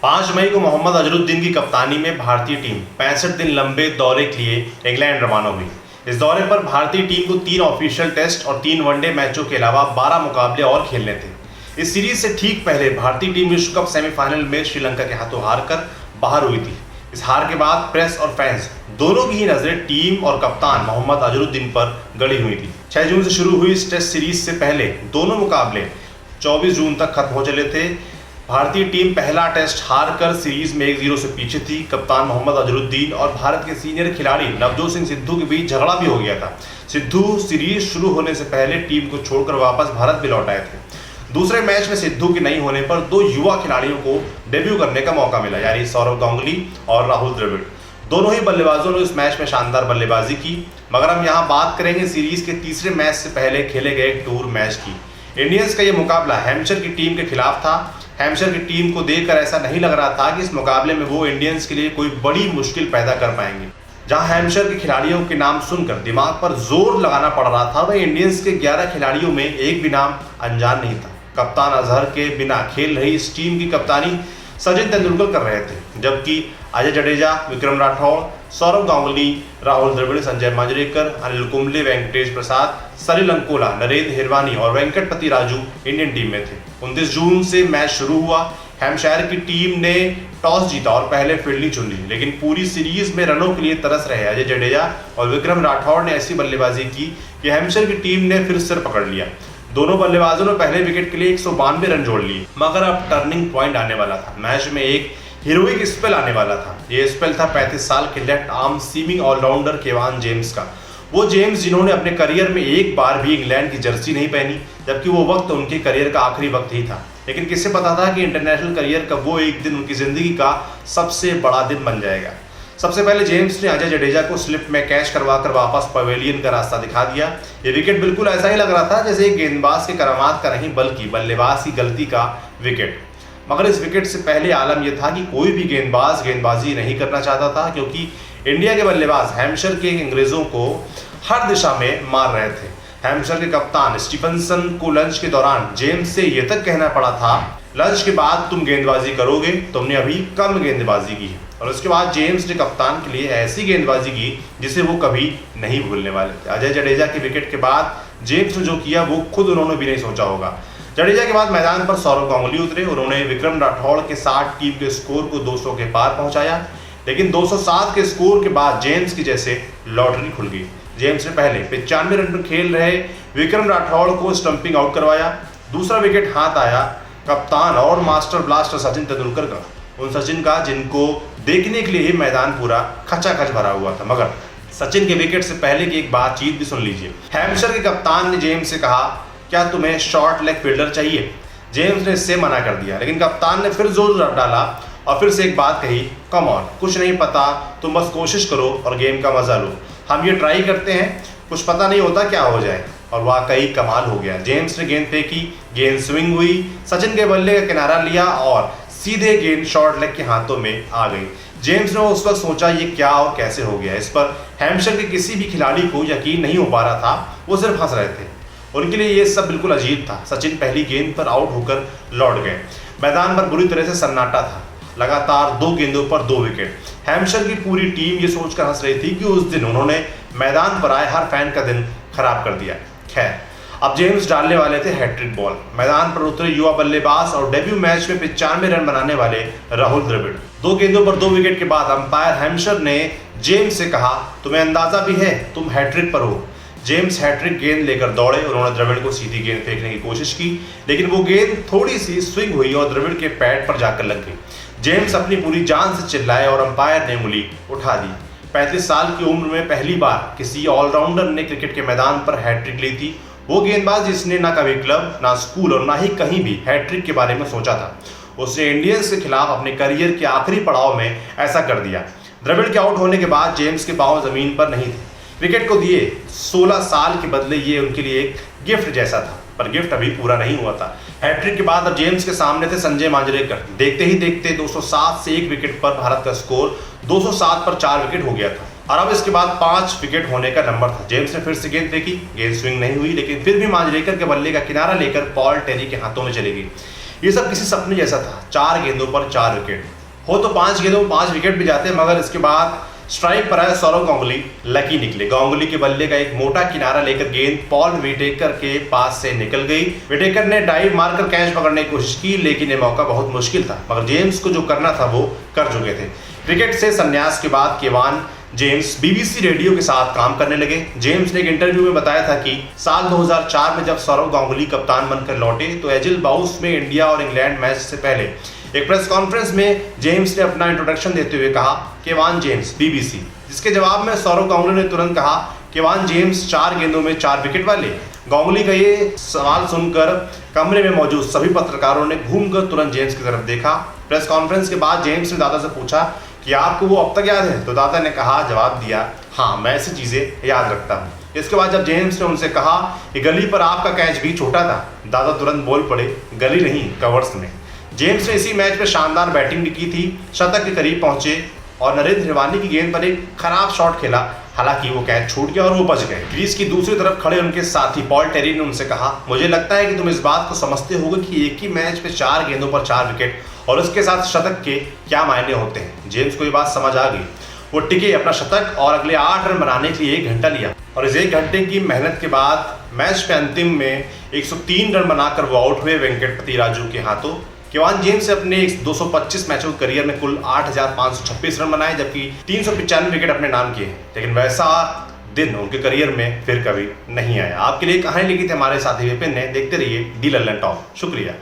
5 मई को मोहम्मद अजहरुद्दीन की कप्तानी में भारतीय टीम 65 दिन लंबे दौरे के लिए इंग्लैंड रवाना हुई। इस दौरे पर भारतीय टीम को 3 ऑफिशियल टेस्ट और 3 वनडे मैचों के अलावा 12 मुकाबले और खेलने थे। इस सीरीज से ठीक पहले भारतीय टीम विश्व कप सेमीफाइनल में श्रीलंका के हाथों हारकर बाहर हुई थी। इस हार के बाद प्रेस और फैंस दोनों की ही नजरें टीम और कप्तान मोहम्मद अजहरुद्दीन पर गड़ी हुई थी। 6 जून से शुरू हुई इस टेस्ट सीरीज से पहले दोनों मुकाबले 24 जून तक खत्म हो चले थे। भारतीय टीम पहला टेस्ट हारकर सीरीज में 1-0 से पीछे थी। कप्तान मोहम्मद अजहरुद्दीन और भारत के सीनियर खिलाड़ी नवजोत सिंह सिद्धू के बीच झगड़ा भी हो गया था। सिद्धू सीरीज शुरू होने से पहले टीम को छोड़कर वापस भारत भी लौट आए थे। दूसरे मैच में सिद्धू के नहीं होने पर 2 युवा खिलाड़ियों को डेब्यू करने का मौका मिला, यानी सौरव गांगुली और राहुल द्रविड़। दोनों ही बल्लेबाजों ने इस मैच में शानदार बल्लेबाजी की। मगर हम यहाँ बात करेंगे सीरीज के तीसरे मैच से पहले खेले गए टूर मैच की। इंडियंस का ये मुकाबला हैम्पशायर की टीम के खिलाफ था। हैम्पशायर की टीम को देखकर ऐसा नहीं लग रहा था कि इस मुकाबले में वो इंडियंस के लिए कोई बड़ी मुश्किल पैदा कर पाएंगे। जहां हैम्पशायर के खिलाड़ियों के नाम सुनकर दिमाग पर जोर लगाना पड़ रहा था, वह इंडियंस के 11 खिलाड़ियों में एक भी नाम अनजान नहीं था। कप्तान अजहर के बिना खेल रही इस टीम की कप्तानी सचिन तेंदुलकर कर रहे थे, जबकि अजय जडेजा, विक्रम राठौड़, सौरव गांगुली, राहुल द्रविड़, संजय मांजरेकर, अनिल कुंबले, वेंकटेश प्रसाद, सलिल अंकोला, नरेंद्र हिरवानी और वेंकटपति राजू इंडियन टीम में थे। 29 जून से मैच शुरू हुआ। हैम्पशायर की टीम ने टॉस जीता और पहले फील्डिंग चुन ली, लेकिन पूरी सीरीज में रनों के लिए तरस रहे अजय जडेजा और विक्रम राठौड़ ने ऐसी बल्लेबाजी की कि हैम्पशायर की टीम ने फिर सिर पकड़ लिया। दोनों बल्लेबाजों ने पहले विकेट के लिए 192 रन जोड़ लिए। मगर अब टर्निंग पॉइंट आने वाला था। मैच में एक हीरोइक स्पेल आने वाला था। ये स्पेल था 35 साल के left arm seaming allrounder Kevan James का। वो जेम्स जिन्होंने अपने करियर में एक बार भी इंग्लैंड की जर्सी नहीं पहनी, जबकि वो वक्त उनके करियर का आखिरी वक्त ही था। लेकिन किससे पता था कि इंटरनेशनल करियर का वो एक दिन उनकी जिंदगी का सबसे बड़ा दिन बन जाएगा। सबसे पहले जेम्स ने अजय जडेजा को स्लिप में कैच करवाकर वापस पवेलियन का रास्ता दिखा दिया। ये विकेट बिल्कुल ऐसा ही लग रहा था जैसे एक गेंदबाज के करामात का नहीं, बल्कि बल्लेबाज की गलती का विकेट। मगर इस विकेट से पहले आलम यह था कि कोई भी गेंदबाज गेंदबाजी नहीं करना चाहता था, क्योंकि इंडिया के बल्लेबाज हैम्पशायर के अंग्रेजों को हर दिशा में मार रहे थे। हैम्पशायर के कप्तान स्टीफनसन को लंच के दौरान जेम्स से यह तक कहना पड़ा था, लंच के बाद तुम गेंदबाजी करोगे, तुमने अभी कम गेंदबाजी की है। और उसके बाद जेम्स ने कप्तान के लिए ऐसी गेंदबाजी की जिसे वो कभी नहीं भूलने वाले थे। अजय जडेजा के विकेट के बाद जेम्स ने जो किया वो खुद उन्होंने भी नहीं सोचा होगा। जडेजा के बाद मैदान पर सौरव गांगुली उतरे। उन्होंने विक्रम राठौड़ के साथ टीम के स्कोर को 200 के पार पहुंचाया। लेकिन 207 के स्कोर के बाद जेम्स की जैसे लॉटरी खुल गई। जेम्स ने पहले 95 रन पर खेल रहे विक्रम राठौड़ को स्टंपिंग आउट करवाया। दूसरा विकेट हाथ आया कप्तान और मास्टर ब्लास्टर सचिन तेंदुलकर का, उन सचिन का जिनको देखने के लिए ही मैदान पूरा खचाखच भरा हुआ था। मगर सचिन के विकेट से पहले की एक बातचीत भी सुन लीजिए। हैम्पशायर के कप्तान ने जेम्स से कहा, क्या तुम्हें शॉर्ट लेग फील्डर चाहिए? जेम्स ने इससे मना कर दिया, लेकिन कप्तान ने फिर जोर डाला और फिर से एक बात कही, कम ऑन, कुछ नहीं पता, तुम बस कोशिश करो और गेम का मजा लो। हम ये ट्राई करते हैं, कुछ पता नहीं होता क्या हो जाए। और वाकई कमाल हो गया। जेम्स ने गेंद फेंकी, गेंद स्विंग हुई, सचिन के बल्ले का किनारा लिया और सीधे गेंद शॉर्ट लेग के हाथों में आ गई। जेम्स ने उस वक्त सोचा ये क्या और कैसे हो गया। इस पर हैम्पशायर के किसी भी खिलाड़ी को यकीन नहीं हो पा रहा था, वो सिर्फ हंस रहे थे। उनके लिए ये सब बिल्कुल अजीब था। सचिन पहली गेंद पर आउट होकर लौट गए। मैदान पर बुरी तरह से सन्नाटा था। लगातार 2 गेंदों पर 2 विकेट। हैम्पशायर की पूरी टीम ये सोचकर हंस रही थी कि उस दिन उन्होंने मैदान पर आए हर फैन का दिन खराब कर दिया। खैर, अब जेम्स डालने वाले थे हैट्रिक बॉल। मैदान पर उतरे युवा बल्लेबाज और डेब्यू मैच में 95 रन बनाने वाले राहुल द्रविड़। 2 गेंदों पर 2 विकेट के बाद अंपायर हैम्पशायर ने जेम्स से कहा, तुम्हें अंदाजा भी है तुम हैट्रिक पर हो। जेम्स हैट्रिक गेंद लेकर दौड़े। उन्होंने द्रविड़ को सीधी गेंद फेंकने की कोशिश की, लेकिन वो गेंद थोड़ी सी स्विंग हुई और द्रविड़ के पैड पर जाकर लग गई। जेम्स अपनी पूरी जान से चिल्लाए और अंपायर ने उंगली उठा दी। 35 साल की उम्र में पहली बार किसी ऑलराउंडर ने क्रिकेट के मैदान पर हैट्रिक ली थी। वो गेंदबाज जिसने ना कभी क्लब, ना स्कूल और ना ही कहीं भी हैट्रिक के बारे में सोचा था, उसने इंडियंस के खिलाफ अपने करियर के आखिरी पड़ाव में ऐसा कर दिया। द्रविड़ के आउट होने के बाद जेम्स के पांव जमीन पर नहीं थे। विकेट को दिए 16 साल के बदले ये उनके लिए एक गिफ्ट जैसा था, पर गिफ्ट अभी पूरा नहीं हुआ था। हैट्रिक के बाद अब जेम्स के सामने थे संजय मांजरेकर। देखते ही देखते 207 से 1 विकेट पर भारत का स्कोर 207 पर 4 विकेट हो गया था और अब इसके बाद 5 विकेट होने का नंबर था। जेम्स ने फिर से गेंद फेंकी, गेंद स्विंग नहीं हुई, लेकिन फिर भी मांजरेकर के बल्ले का किनारा लेकर पॉल टेरी के हाथों में चली गई। ये सब किसी सपने जैसा था। 4 गेंदों पर 4 विकेट हो तो 5 गेंदों में 5 विकेट भी जाते, मगर इसके बाद स्ट्राइक पर आए सौरव गांगुली लकी निकले। गांगुली के बल्ले का एक मोटा किनारा लेकर गेंद पॉल विटेकर के पास से निकल गई। विटेकर ने डाइव मारकर कैच पकड़ने की कोशिश की, लेकिन ये मौका बहुत मुश्किल था, मगर जेम्स को जो करना था वो कर चुके थे। क्रिकेट से संन्यास के बाद केवान जेम्स बीबीसी रेडियो के साथ काम करने लगे। जेम्स ने एक इंटरव्यू में बताया था कि साल 2004 में जब सौरव गांगुली कप्तान बनकर लौटे तो एजिल बाउस में इंडिया और इंग्लैंड मैच से पहले एक प्रेस कॉन्फ्रेंस में जेम्स ने अपना इंट्रोडक्शन देते हुए कहा, केवान जेम्स बीबीसी। जिसके जवाब में सौरव गांगुली ने तुरंत कहा, केवान जेम्स 4 गेंदों में 4 विकेट वाले। गांगुली का ये सवाल सुनकर कमरे में मौजूद सभी पत्रकारों ने घूमकर तुरंत जेम्स की तरफ देखा। प्रेस कॉन्फ्रेंस के बाद जेम्स ने दादा से पूछा कि आपको वो अब तक याद है? तो दादा ने जवाब दिया, हाँ मैं ऐसी चीजें याद रखता हूँ। इसके बाद जब जेम्स ने उनसे कहा कि गली पर आपका कैच भी छोटा था, दादा तुरंत बोल पड़े, गली नहीं कवर्स में। जेम्स ने इसी मैच में शानदार बैटिंग भी की थी, शतक के करीब पहुंचे और नरेंद्र हिरवानी की गेंद पर एक खराब शॉट खेला, हालांकि वो कैच छूट गया और वो बच गए। क्रीज की दूसरी तरफ खड़े उनके साथी पॉल टेरी ने उनसे कहा, मुझे लगता है कि तुम इस बात को समझते होगे कि एक ही मैच में 4 गेंदों पर 4 विकेट और उसके साथ शतक के क्या मायने होते हैं। जेम्स को ये बात समझ आ गई। वो टिके अपना शतक और अगले 8 रन बनाने के लिए 1 घंटा लिया और इस 1 घंटे की मेहनत के बाद मैच के अंतिम में 103 रन बनाकर वो आउट हुए वेंकटपति राजू के हाथों। केवान जेम्स ने अपने 225 मैचों के करियर में कुल 8,526 रन बनाए, जबकि 395 विकेट अपने नाम किए, लेकिन वैसा दिन उनके करियर में फिर कभी नहीं आया। आपके लिए कहानी लिखी थी हमारे साथी विपिन ने। देखते रहिए डी लल्लन टॉप। शुक्रिया।